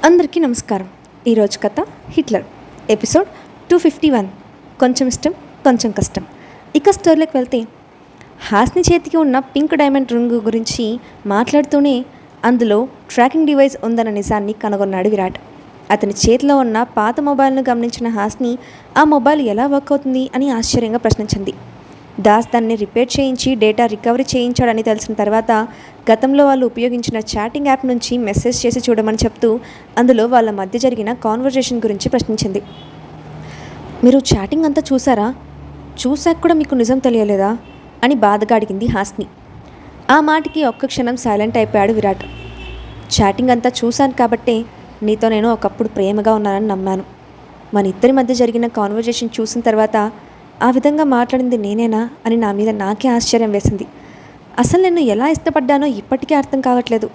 అందరికీ నమస్కారం. ఈరోజు కథ హిట్లర్ ఎపిసోడ్ 251. కొంచెం ఇష్టం కొంచెం కష్టం. ఇక స్టోరీలోకి వెళ్తే హాస్ని చేతికి ఉన్న పింక్ డైమండ్ రింగ్ గురించి మాట్లాడుతూనే అందులో ట్రాకింగ్ డివైస్ ఉందన్న నిజాన్ని కనుగొన్నాడు విరాట్. అతని చేతిలో ఉన్న పాత మొబైల్ను గమనించిన హాస్ని ఆ మొబైల్ ఎలా వర్క్ అవుతుంది అని ఆశ్చర్యంగా ప్రశ్నించింది. దాస్ దాన్ని రిపేర్ చేయించి డేటా రికవరీ చేయించాడని తెలిసిన తర్వాత గతంలో వాళ్ళు ఉపయోగించిన చాటింగ్ యాప్ నుంచి మెసేజ్ చేసి చూడమని చెప్తూ అందులో వాళ్ళ మధ్య జరిగిన కాన్వర్జేషన్ గురించి ప్రశ్నించింది. మీరు చాటింగ్ అంతా చూసారా? చూశాక కూడా మీకు నిజం తెలియలేదా అని బాధగా అడిగింది హాస్ని. ఆ మాటకి ఒక్క క్షణం సైలెంట్ అయిపోయాడు విరాట్. చాటింగ్ అంతా చూశాను కాబట్టే నీతో నేను ఒకప్పుడు ప్రేమగా ఉన్నానని నమ్మాను. మన ఇద్దరి మధ్య జరిగిన కాన్వర్జేషన్ చూసిన తర్వాత ఆ విధంగా మాట్లాడింది నేనేనా అని నా మీద నాకే ఆశ్చర్యం వేసింది. అసలు నేను ఎలా ఇష్టపడ్డానో ఇప్పటికీ అర్థం కావట్లేదు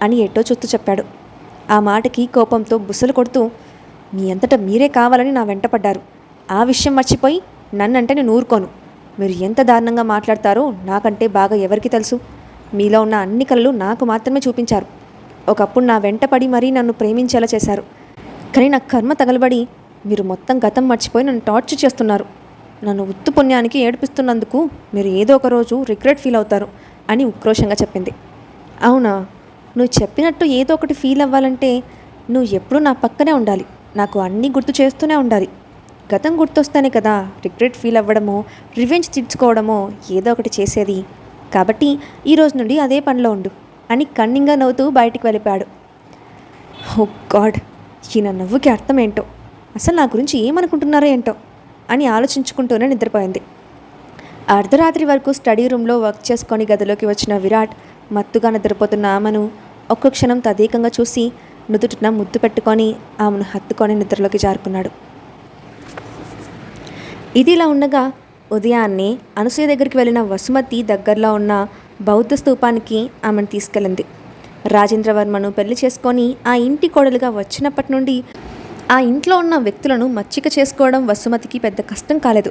అని ఎటో చూస్తూ చెప్పాడు. ఆ మాటకి కోపంతో బుసలు కొడుతూ మీ అంతటా మీరే కావాలని నా వెంట పడ్డారు. ఆ విషయం మర్చిపోయి నన్నంటే నేను ఊరుకోను. మీరు ఎంత దారుణంగా మాట్లాడతారో నాకంటే బాగా ఎవరికి తెలుసు. మీలో ఉన్న అన్ని కళలు నాకు మాత్రమే చూపించారు. ఒకప్పుడు నా వెంట పడి మరీ నన్ను ప్రేమించేలా చేశారు. కానీ నా కర్మ తగలబడి మీరు మొత్తం గతం మర్చిపోయి నన్ను టార్చర్ చేస్తున్నారు. నన్ను ఉత్తు పుణ్యానికి ఏడిపిస్తున్నందుకు మీరు ఏదో ఒక రోజు రిగ్రెట్ ఫీల్ అవుతారు అని ఉక్రోషంగా చెప్పింది. అవునా? నువ్వు చెప్పినట్టు ఏదో ఒకటి ఫీల్ అవ్వాలంటే నువ్వు ఎప్పుడూ నా పక్కనే ఉండాలి. నాకు అన్నీ గుర్తు చేస్తూనే ఉండాలి. గతం గుర్తొస్తేనే కదా రిగ్రెట్ ఫీల్ అవ్వడమో రివెంజ్ తీర్చుకోవడమో ఏదో ఒకటి చేసేది. కాబట్టి ఈరోజు నుండి అదే పనిలో ఉండు అని కన్నింగా నవ్వుతూ బయటికి వెళ్ళిపోయాడు. ఓ గాడ్, ఈయన నవ్వుకి అర్థం ఏంటో, అసలు నా గురించి ఏమనుకుంటున్నారో ఏంటో అని ఆలోచించుకుంటూనే నిద్రపోయింది. అర్ధరాత్రి వరకు స్టడీ రూమ్లో వర్క్ చేసుకొని గదిలోకి వచ్చిన విరాట్ మత్తుగా నిద్రపోతున్న ఆమెను ఒక్క క్షణం తదేకంగా చూసి నుదుటిన ముద్దు పెట్టుకొని ఆమెను హత్తుకొని నిద్రలోకి జారుకున్నాడు. ఇది ఇలా ఉండగా ఉదయాన్నే అనసూయ దగ్గరికి వెళ్ళిన వసుమతి దగ్గరలో ఉన్న బౌద్ధ స్తూపానికి ఆమెను తీసుకెళ్ళింది. రాజేంద్రవర్మను పెళ్లి చేసుకొని ఆ ఇంటి కోడలుగా వచ్చినప్పటి నుండి ఆ ఇంట్లో ఉన్న వ్యక్తులను మచ్చిక చేసుకోవడం వసుమతికి పెద్ద కష్టం కాలేదు.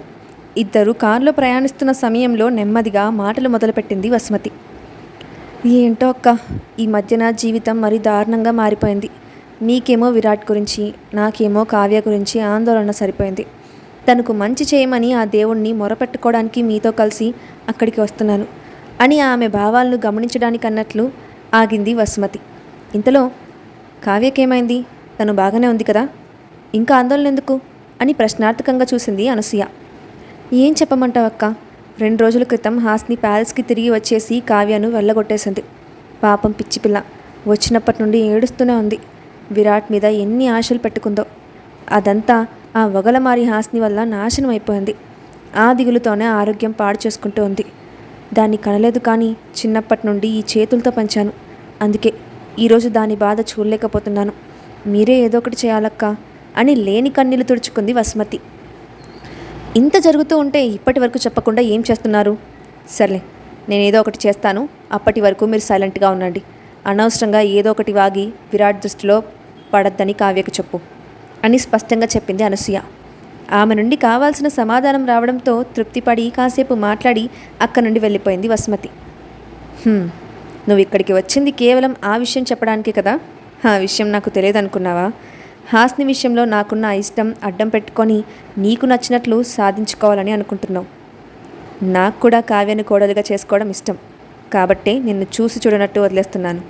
ఇద్దరు కారులో ప్రయాణిస్తున్న సమయంలో నెమ్మదిగా మాటలు మొదలుపెట్టింది వసుమతి. ఏంటో అక్క, ఈ మధ్యన జీవితం మరీ దారుణంగా మారిపోయింది. నీకేమో విరాట్ గురించి, నాకేమో కావ్య గురించి ఆందోళన సరిపోయింది. తనకు మంచి చేయమని ఆ దేవుణ్ణి మొరపెట్టుకోవడానికి మీతో కలిసి అక్కడికి వస్తున్నాను అని ఆమె భావాలను గమనించడానికి అన్నట్లు ఆగింది వసుమతి. ఇంతలో కావ్యకేమైంది? తను బాగానే ఉంది కదా, ఇంకా ఆందోళన ఎందుకు అని ప్రశ్నార్థకంగా చూసింది అనసూయ. ఏం చెప్పమంటావు అక్క, 2 రోజుల క్రితం హాస్ని ప్యాలెస్కి తిరిగి వచ్చేసి కావ్యను వెళ్ళగొట్టేసింది. పాపం పిచ్చిపిల్ల వచ్చినప్పటి నుండి ఏడుస్తూనే ఉంది. విరాట్ మీద ఎన్ని ఆశలు పెట్టుకుందో అదంతా ఆ వగలమారి హాస్ని వల్ల నాశనం అయిపోయింది. ఆ దిగులుతోనే ఆరోగ్యం పాడు చేసుకుంటూ ఉంది. దాన్ని కనలేదు కానీ చిన్నప్పటి నుండి ఈ చేతులతో పెంచాను. అందుకే ఈరోజు దాని బాధ చూడలేకపోతున్నాను. మీరే ఏదో ఒకటి చేయాలక్క అని లేని కన్నీళ్లు తుడుచుకుంది వసుమతి. ఇంత జరుగుతూ ఉంటే ఇప్పటి వరకు చెప్పకుండా ఏం చేస్తున్నారు? సర్లే, నేను ఏదో ఒకటి చేస్తాను. అప్పటి వరకు మీరు సైలెంట్గా ఉండండి. అనవసరంగా ఏదో ఒకటి వాగి విరాట్ దృష్టిలో పడద్దని కావ్యకు చెప్పు అని స్పష్టంగా చెప్పింది అనసూయ. ఆమె నుండి కావాల్సిన సమాధానం రావడంతో తృప్తిపడి కాసేపు మాట్లాడి అక్కడి నుండి వెళ్ళిపోయింది వసుమతి. నువ్వు ఇక్కడికి వచ్చింది కేవలం ఆ విషయం చెప్పడానికి కదా? ఆ విషయం నాకు తెలియదు అనుకున్నావా? హాస్ని విషయంలో నాకున్న ఇష్టం అడ్డం పెట్టుకొని నీకు నచ్చినట్లు సాధించుకోవాలని అనుకుంటున్నావు. నాకు కూడా కావ్యను కోడలుగా చేసుకోవడం ఇష్టం కాబట్టే నిన్ను చూసి చూడనట్టు వదిలేస్తున్నాను.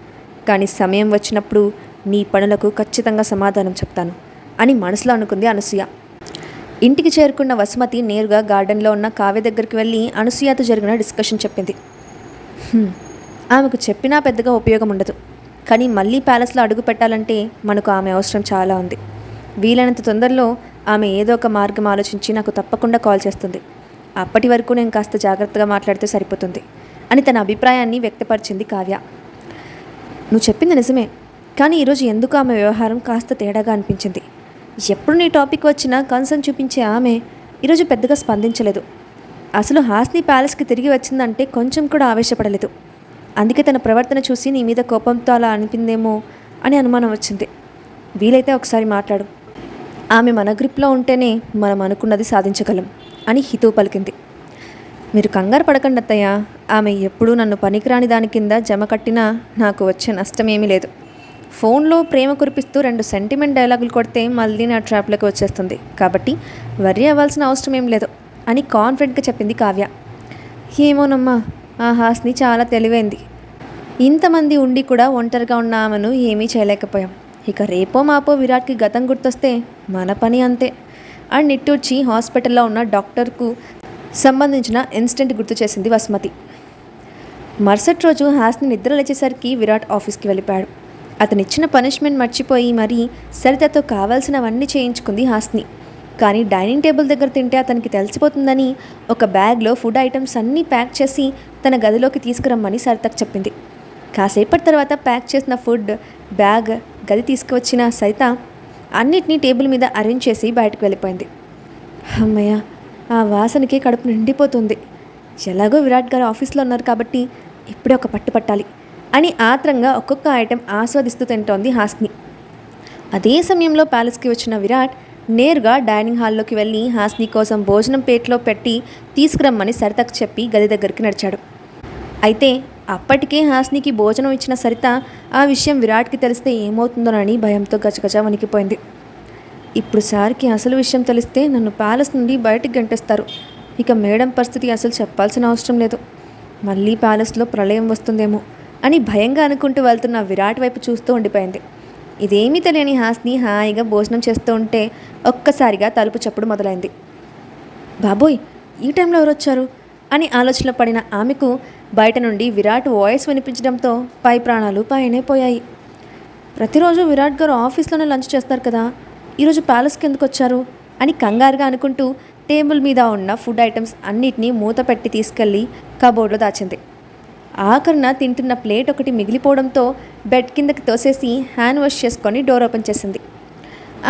కానీ సమయం వచ్చినప్పుడు నీ పనులకు ఖచ్చితంగా సమాధానం చెప్తాను అని మనసులో అనుకుంది అనసూయ. ఇంటికి చేరుకున్న వసుమతి నేరుగా గార్డెన్లో ఉన్న కావ్య దగ్గరికి వెళ్ళి అనసూయతో జరిగిన డిస్కషన్ చెప్పింది. ఆమెకు చెప్పినా పెద్దగా ఉపయోగం ఉండదు. కానీ మళ్ళీ ప్యాలెస్లో అడుగు పెట్టాలంటే మనకు ఆమె అవసరం చాలా ఉంది. వీలైనంత తొందరలో ఆమె ఏదో ఒక మార్గం ఆలోచించి నాకు తప్పకుండా కాల్ చేస్తుంది. అప్పటి వరకు నేను కాస్త జాగ్రత్తగా మాట్లాడితే సరిపోతుంది అని తన అభిప్రాయాన్ని వ్యక్తపరిచింది కావ్య. నువ్వు చెప్పింది నిజమే, కానీ ఈరోజు ఎందుకు ఆమె వ్యవహారం కాస్త తేడాగా అనిపించింది. ఎప్పుడు నీ టాపిక్ వచ్చినా కన్సర్న్ చూపించే ఆమె ఈరోజు పెద్దగా స్పందించలేదు. అసలు హాస్ని ప్యాలెస్కి తిరిగి వచ్చిందంటే కొంచెం కూడా ఆవేశపడలేదు. అందుకే తన ప్రవర్తన చూసి నీ మీద కోపంతో అలా అనిపిందేమో అని అనుమానం వచ్చింది. వీలైతే ఒకసారి మాట్లాడు. ఆమె మన గ్రిప్లో ఉంటేనే మనం అనుకున్నది సాధించగలం అని హితవు పలికింది. మీరు కంగారు పడకండి అత్తయ్య, ఆమె ఎప్పుడూ నన్ను పనికిరాని దాని కింద జమ కట్టినా నాకు వచ్చే నష్టమేమీ లేదు. ఫోన్లో ప్రేమ కురిపిస్తూ 2 సెంటిమెంట్ డైలాగులు కొడితే మళ్ళీ నా ట్రాప్లోకి వచ్చేస్తుంది. కాబట్టి వర్రీ అవ్వాల్సిన అవసరం ఏం లేదు అని కాన్ఫిడెంట్గా చెప్పింది కావ్య. ఏమోనమ్మా, ఆ హాస్ని చాలా తెలివైంది. ఇంతమంది ఉండి కూడా ఒంటరిగా ఉన్న ఆమెను ఏమీ చేయలేకపోయాం. ఇక రేపో మాపో విరాట్కి గతం గుర్తొస్తే మన పని అంతే అని నిట్టూర్చి హాస్పిటల్లో ఉన్న డాక్టర్కు సంబంధించిన ఇన్సిడెంట్ గుర్తు చేసింది వసుమతి. మరుసటి రోజు హాస్ని నిద్ర లేచేసరికి విరాట్ ఆఫీస్కి వెళ్ళిపోయాడు. అతనిచ్చిన పనిష్మెంట్ మర్చిపోయి మరీ సరితతో కావాల్సినవన్నీ చేయించుకుంది హాస్ని. కానీ డైనింగ్ టేబుల్ దగ్గర తింటే అతనికి తెలిసిపోతుందని ఒక బ్యాగ్లో ఫుడ్ ఐటమ్స్ అన్నీ ప్యాక్ చేసి తన గదిలోకి తీసుకురమ్మని సరితకు చెప్పింది. కాసేపటి తర్వాత ప్యాక్ చేసిన ఫుడ్ బ్యాగ్ గది తీసుకువచ్చిన సరిత అన్నిటినీ టేబుల్ మీద అరేంజ్ చేసి బయటకు వెళ్ళిపోయింది. అమ్మయ్య, ఆ వాసనకి కడుపు నిండిపోతుంది. ఎలాగో విరాట్ గారు ఆఫీస్లో ఉన్నారు కాబట్టి ఇప్పుడే ఒక పట్టు పట్టాలి అని ఆత్రంగా ఒక్కొక్క ఐటెం ఆస్వాదిస్తూ తింటోంది హాస్ని. అదే సమయంలో ప్యాలెస్కి వచ్చిన విరాట్ నేరుగా డైనింగ్ హాల్లోకి వెళ్ళి హాస్ని కోసం భోజనం ప్లేట్లో పెట్టి తీసుకురమ్మని సరితకు చెప్పి గది దగ్గరికి నడిచాడు. అయితే అప్పటికే హాస్నికి భోజనం ఇచ్చిన సరిత ఆ విషయం విరాట్కి తెలిస్తే ఏమవుతుందోనని భయంతో గజగజ వణికిపోయింది. ఇప్పుడు సార్కి అసలు విషయం తెలిస్తే నన్ను ప్యాలెస్ నుండి బయటికి గంటేస్తారు. ఇక మేడం పరిస్థితి అసలు చెప్పాల్సిన అవసరం లేదు. మళ్ళీ ప్యాలెస్లో ప్రళయం వస్తుందేమో అని భయంగా అనుకుంటూ వెళ్తున్న విరాట్ వైపు చూస్తూ ఉండిపోయింది. ఇదేమీ తెలియని హాస్ని హాయిగా భోజనం చేస్తూ ఉంటే ఒక్కసారిగా తలుపు చప్పుడు మొదలైంది. బాబోయ్, ఈ టైంలో ఎవరు వచ్చారు అని ఆలోచనలో పడిన ఆమెకు బయట నుండి విరాట్ వాయిస్ వినిపించడంతో పై ప్రాణాలు పైనే పోయాయి. ప్రతిరోజు విరాట్ గారు ఆఫీస్లోనే లంచ్ చేస్తారు కదా, ఈరోజు ప్యాలెస్కి ఎందుకు వచ్చారు అని కంగారుగా అనుకుంటూ టేబుల్ మీద ఉన్న ఫుడ్ ఐటమ్స్ అన్నిటినీ మూత పెట్టి తీసుకెళ్ళి కబోర్డ్లో దాచింది. ఆఖరిన తింటున్న ప్లేట్ ఒకటి మిగిలిపోవడంతో బెడ్ కిందకి తోసేసి హ్యాండ్ వాష్ చేసుకొని డోర్ ఓపెన్ చేసింది.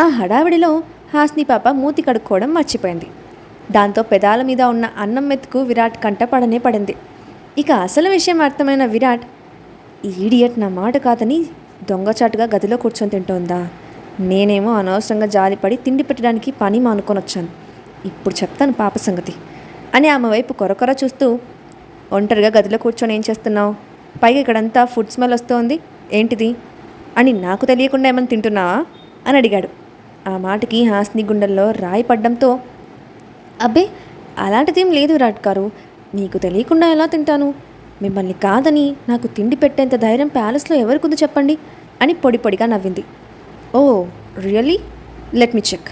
ఆ హడావిడిలో హాస్ని పాప మూతి కడుక్కోవడం మర్చిపోయింది. దాంతో పెదాల మీద ఉన్న అన్నం మెతుకు విరాట్ కంట పడనే పడింది. ఇక అసలు విషయం అర్థమైన విరాట్, ఈడియట్ నా మాట కాదని దొంగచాటుగా గదిలో కూర్చొని తింటోందా, నేనేమో అనవసరంగా జాలిపడి తిండి పెట్టడానికి పని మానుకొని వచ్చాను, ఇప్పుడు చెప్తాను పాప సంగతి అని ఆమె వైపు కొరకొర చూస్తూ, ఒంటరిగా గదిలో కూర్చొని ఏం చేస్తున్నావు, పైగా ఇక్కడంతా ఫుడ్ స్మెల్ వస్తోంది, ఏంటిది అని నాకు తెలియకుండా ఏమైనా తింటున్నావా అని అడిగాడు. ఆ మాటకి హాస్ని గుండెల్లో రాయి పడ్డంతో, అబ్బే అలాంటిదేం లేదు విరాట్ గారు, నీకు తెలియకుండా ఎలా తింటాను, మిమ్మల్ని కాదని నాకు తిండి పెట్టేంత ధైర్యం ప్యాలెస్లో ఎవరికుందో చెప్పండి అని పొడి పొడిగా నవ్వింది. Oh really, let me check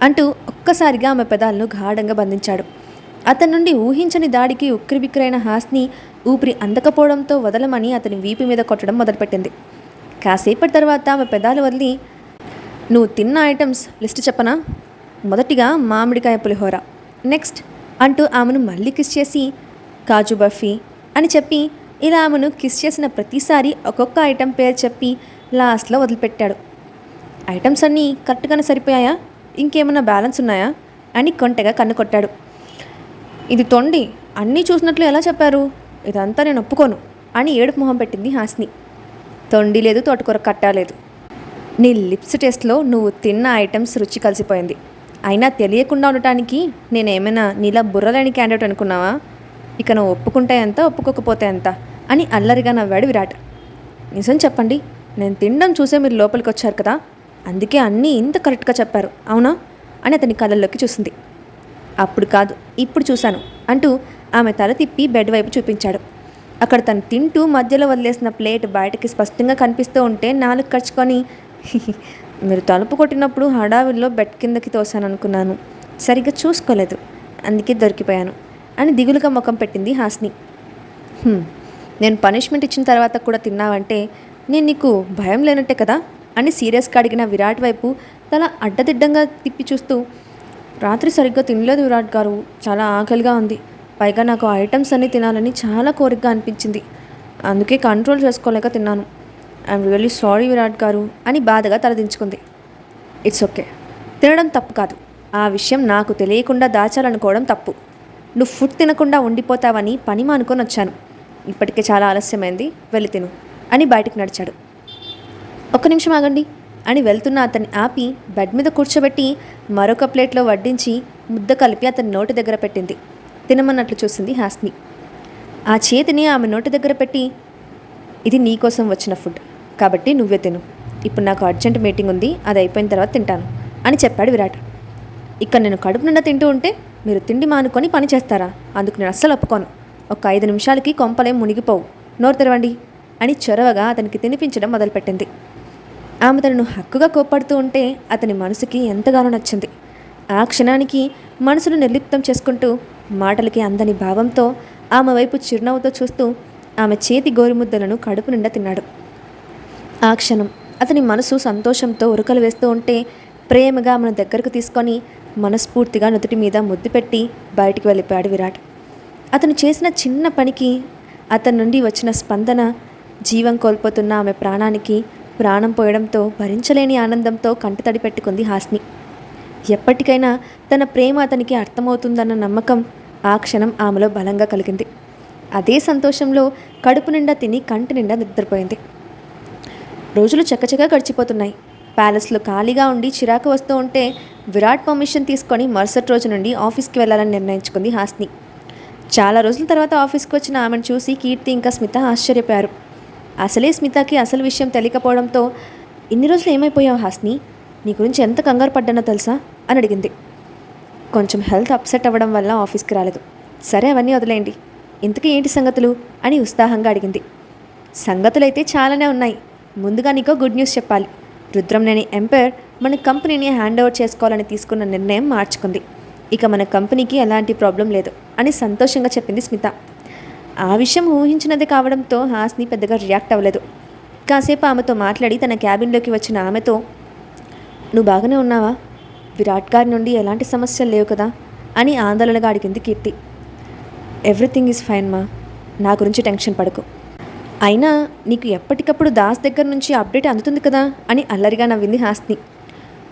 అంటూ ఒక్కసారిగా ఆమె పెదాలను గాఢంగా బంధించాడు. అతని నుండి ఊహించని దాడికి ఉక్కిరిబిక్కిరైన హాస్ని ఊపిరి అందకపోవడంతో వదలమని అతని వీపు మీద కొట్టడం మొదలుపెట్టింది. కాసేపటి తర్వాత ఆమె పెదాలు వదిలి, నువ్వు తిన్న ఐటమ్స్ లిస్ట్ చెప్పనా, మొదటిగా మామిడికాయ పులిహోర, నెక్స్ట్ అంటూ ఆమెను మళ్ళీ కిస్ చేసి కాజు బర్ఫీ అని చెప్పి ఇలా ఆమెను కిస్ చేసిన ప్రతిసారి ఒక్కొక్క ఐటెం పేరు చెప్పి లాస్ట్లో వదిలిపెట్టాడు. ఐటమ్స్ అన్నీ కరెక్ట్గానే సరిపోయాయా, ఇంకేమైనా బ్యాలెన్స్ ఉన్నాయా అని కొంటెగా కన్ను కొట్టాడు. ఇది తొండి, అన్నీ చూసినట్లు ఎలా చెప్పారు, ఇదంతా నేను ఒప్పుకోను అని ఏడుపు మొహం పెట్టింది హాస్ని. తొండి లేదు, తోటకూర కట్టాలేదు, నీ లిప్స్ టెస్ట్లో నువ్వు తిన్న ఐటమ్స్ రుచి కలిసిపోయింది, అయినా తెలియకుండా ఉండటానికి నేనేమైనా నీలా బుర్రలేని క్యాండిడేట్ అనుకున్నావా, ఇక నువ్వు ఒప్పుకుంటే ఎంత ఒప్పుకోకపోతే ఎంత అని అల్లరిగా నవ్వాడు విరాట్. నిజం చెప్పండి, నేను తినడం చూసే మీరు లోపలికి వచ్చారు కదా, అందుకే అన్నీ ఇంత కరెక్ట్గా చెప్పారు అవునా అని అతని కళ్ళల్లోకి చూసింది. అప్పుడు కాదు, ఇప్పుడు చూశాను అంటూ ఆమె తల తిప్పి బెడ్ వైపు చూపించాడు. అక్కడ తను తింటూ మధ్యలో వదిలేసిన ప్లేట్ బయటకి స్పష్టంగా కనిపిస్తూ ఉంటే నాలుగు ఖర్చుకొని, మీరు తలుపు కొట్టినప్పుడు హడావిడిలో బెడ్ కిందకి తోసాను అనుకున్నాను, సరిగ్గా చూసుకోలేదు, అందుకే దొరికిపోయాను అని దిగులుగా ముఖం పెట్టింది హాస్ని. నేను పనిష్మెంట్ ఇచ్చిన తర్వాత కూడా తిన్నావంటే నేను నీకు భయం లేనట్టే కదా అని సీరియస్గా అడిగిన విరాట్ వైపు తల అడ్డదిడ్డంగా తిప్పి చూస్తూ, రాత్రి సరిగ్గా తినలేదు విరాట్ గారు, చాలా ఆకలిగా ఉంది, పైగా నాకు ఐటమ్స్ అన్నీ తినాలని చాలా కోరికగా అనిపించింది, అందుకే కంట్రోల్ చేసుకోలేక తిన్నాను, ఐఎమ్ రియల్లీ సారీ విరాట్ గారు అని బాధగా తలదించుకుంది. ఇట్స్ ఓకే, తినడం తప్పు కాదు, ఆ విషయం నాకు తెలియకుండా దాచాలనుకోవడం తప్పు, నువ్వు ఫుడ్ తినకుండా ఉండిపోతావని పని మానుకొని వచ్చాను, ఇప్పటికే చాలా ఆలస్యమైంది, వెళ్ళి తిను అని బయటకు నడిచాడు. ఒక్క నిమిషం ఆగండి అని వెళ్తున్న అతన్ని ఆపి బెడ్ మీద కూర్చోబెట్టి మరొక ప్లేట్లో వడ్డించి ముద్ద కలిపి అతని నోటి దగ్గర పెట్టింది. తినమన్నట్లు చూసింది హాస్ని. ఆ చేతిని ఆమె నోటి దగ్గర పెట్టి, ఇది నీకోసం వచ్చిన ఫుడ్ కాబట్టి నువ్వే తిను ఇప్పుడు నాకు అర్జెంట్ మీటింగ్ ఉంది, అది అయిపోయిన తర్వాత తింటాను అని చెప్పాడు విరాట్. ఇక్కడ నేను కడుపు నిండా తింటూ ఉంటే మీరు తిండి మానుకొని పని చేస్తారా? అందుకు నేను అస్సలు ఒప్పుకోను. ఒక 5 నిమిషాలకి కొంపలేం మునిగిపోవు, నోరు తెరవండి అని చొరవగా అతనికి తినిపించడం మొదలుపెట్టింది. ఆమె తనను హక్కుగా కోప్పడుతూ ఉంటే అతని మనసుకి ఎంతగానో నచ్చింది. ఆ క్షణానికి మనసును నిర్లిప్తం చేసుకుంటూ మాటలకి అందని భావంతో ఆమె వైపు చిరునవ్వుతో చూస్తూ ఆమె చేతి గోరుముద్దలను కడుపు నిండా తిన్నాడు. ఆ క్షణం అతని మనసు సంతోషంతో ఉరకలు వేస్తూ ఉంటే ప్రేమగా ఆమెను దగ్గరకు తీసుకొని మనస్ఫూర్తిగా నుదుటి మీద ముద్దు పెట్టి బయటికి వెళ్ళిపోయాడు విరాట్. అతను చేసిన చిన్న పనికి అతని నుండి వచ్చిన స్పందన జీవం కోల్పోతున్న ఆమె ప్రాణానికి ప్రాణం పోయడంతో భరించలేని ఆనందంతో కంటతడి పెట్టుకుంది హాస్ని. ఎప్పటికైనా తన ప్రేమ అతనికి అర్థమవుతుందన్న నమ్మకం ఆ క్షణం ఆమెలో బలంగా కలిగింది. అదే సంతోషంలో కడుపు నిండా తిని కంటి నిండా నిద్రపోయింది. రోజులు చకచకా గడిచిపోతున్నాయి. ప్యాలెస్లో ఖాళీగా ఉండి చిరాకు వస్తూ ఉంటే విరాట్ పర్మిషన్ తీసుకొని మరుసటి రోజు నుండి ఆఫీస్కి వెళ్ళాలని నిర్ణయించుకుంది హాస్ని. చాలా రోజుల తర్వాత ఆఫీస్కి వచ్చిన ఆమెను చూసి కీర్తి ఇంకా స్మిత ఆశ్చర్యపోయారు. అసలే స్మితకి అసలు విషయం తెలియకపోవడంతో, ఇన్ని రోజులు ఏమైపోయావు హాస్ని, నీ గురించి ఎంత కంగారు పడ్డానో తెలుసా అని అడిగింది. కొంచెం హెల్త్ అప్సెట్ అవ్వడం వల్ల ఆఫీస్కి రాలేదు. సరే, అవన్నీ వదిలేయండి, ఇంతకీ ఏంటి సంగతులు అని ఉత్సాహంగా అడిగింది. సంగతులైతే చాలానే ఉన్నాయి. ముందుగా నీకో గుడ్ న్యూస్ చెప్పాలి. రుద్రంనేని ఎంపైర్ మన కంపెనీని హ్యాండ్ ఓవర్ చేసుకోవాలని తీసుకున్న నిర్ణయం మార్చుకుంది. ఇక మన కంపెనీకి ఎలాంటి ప్రాబ్లం లేదు అని సంతోషంగా చెప్పింది స్మిత. ఆ విషయం ఊహించినది కావడంతో హాస్ని పెద్దగా రియాక్ట్ అవ్వలేదు. కాసేపు ఆమెతో మాట్లాడి తన క్యాబిన్లోకి వచ్చిన ఆమెతో, నువ్వు బాగానే ఉన్నావా? విరాట్ గారి నుండి ఎలాంటి సమస్యలు లేవు కదా అని ఆందోళనగా అడిగింది కీర్తి. ఎవ్రీథింగ్ ఈజ్ ఫైన్ మా, నా గురించి టెన్షన్ పడకు. అయినా నీకు ఎప్పటికప్పుడు దాస్ దగ్గర నుంచి అప్డేట్ అందుతుంది కదా అని అల్లరిగా నవ్వింది హాస్ని.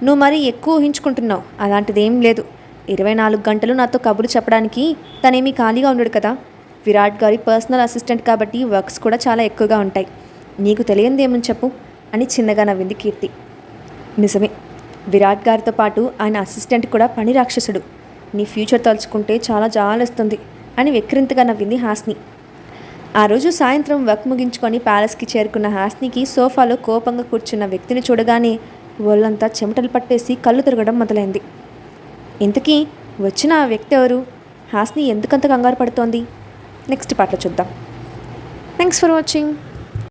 నువ్వు మరీ ఎక్కువ ఊహించుకుంటున్నావు, అలాంటిదేం లేదు. 24 గంటలు నాతో కబుర్లు చెప్పడానికి తనేమీ ఖాళీగా ఉండడు కదా. విరాట్ గారి పర్సనల్ అసిస్టెంట్ కాబట్టి వర్క్స్ కూడా చాలా ఎక్కువగా ఉంటాయి. నీకు తెలియందేమని చెప్పు అని చిన్నగా నవ్వింది కీర్తి. నిజమే, విరాట్ గారితో పాటు ఆయన అసిస్టెంట్ కూడా పని రాక్షసుడు. నీ ఫ్యూచర్ తలుచుకుంటే చాలా జాలేస్తుంది అని వెక్కిరింతగా నవ్వింది హాస్ని. ఆ రోజు సాయంత్రం వర్క్ ముగించుకొని ప్యాలెస్కి చేరుకున్న హాస్నికి సోఫాలో కోపంగా కూర్చున్న వ్యక్తిని చూడగానే ఒళ్ళంతా చెమటలు పట్టేసి కళ్ళు తిరగడం మొదలైంది. ఇంతకీ వచ్చిన ఆ వ్యక్తి ఎవరు? హాస్ని ఎందుకంత కంగారు పడుతోంది? నెక్స్ట్ పార్ట్లో చూద్దాం. Thanks for watching.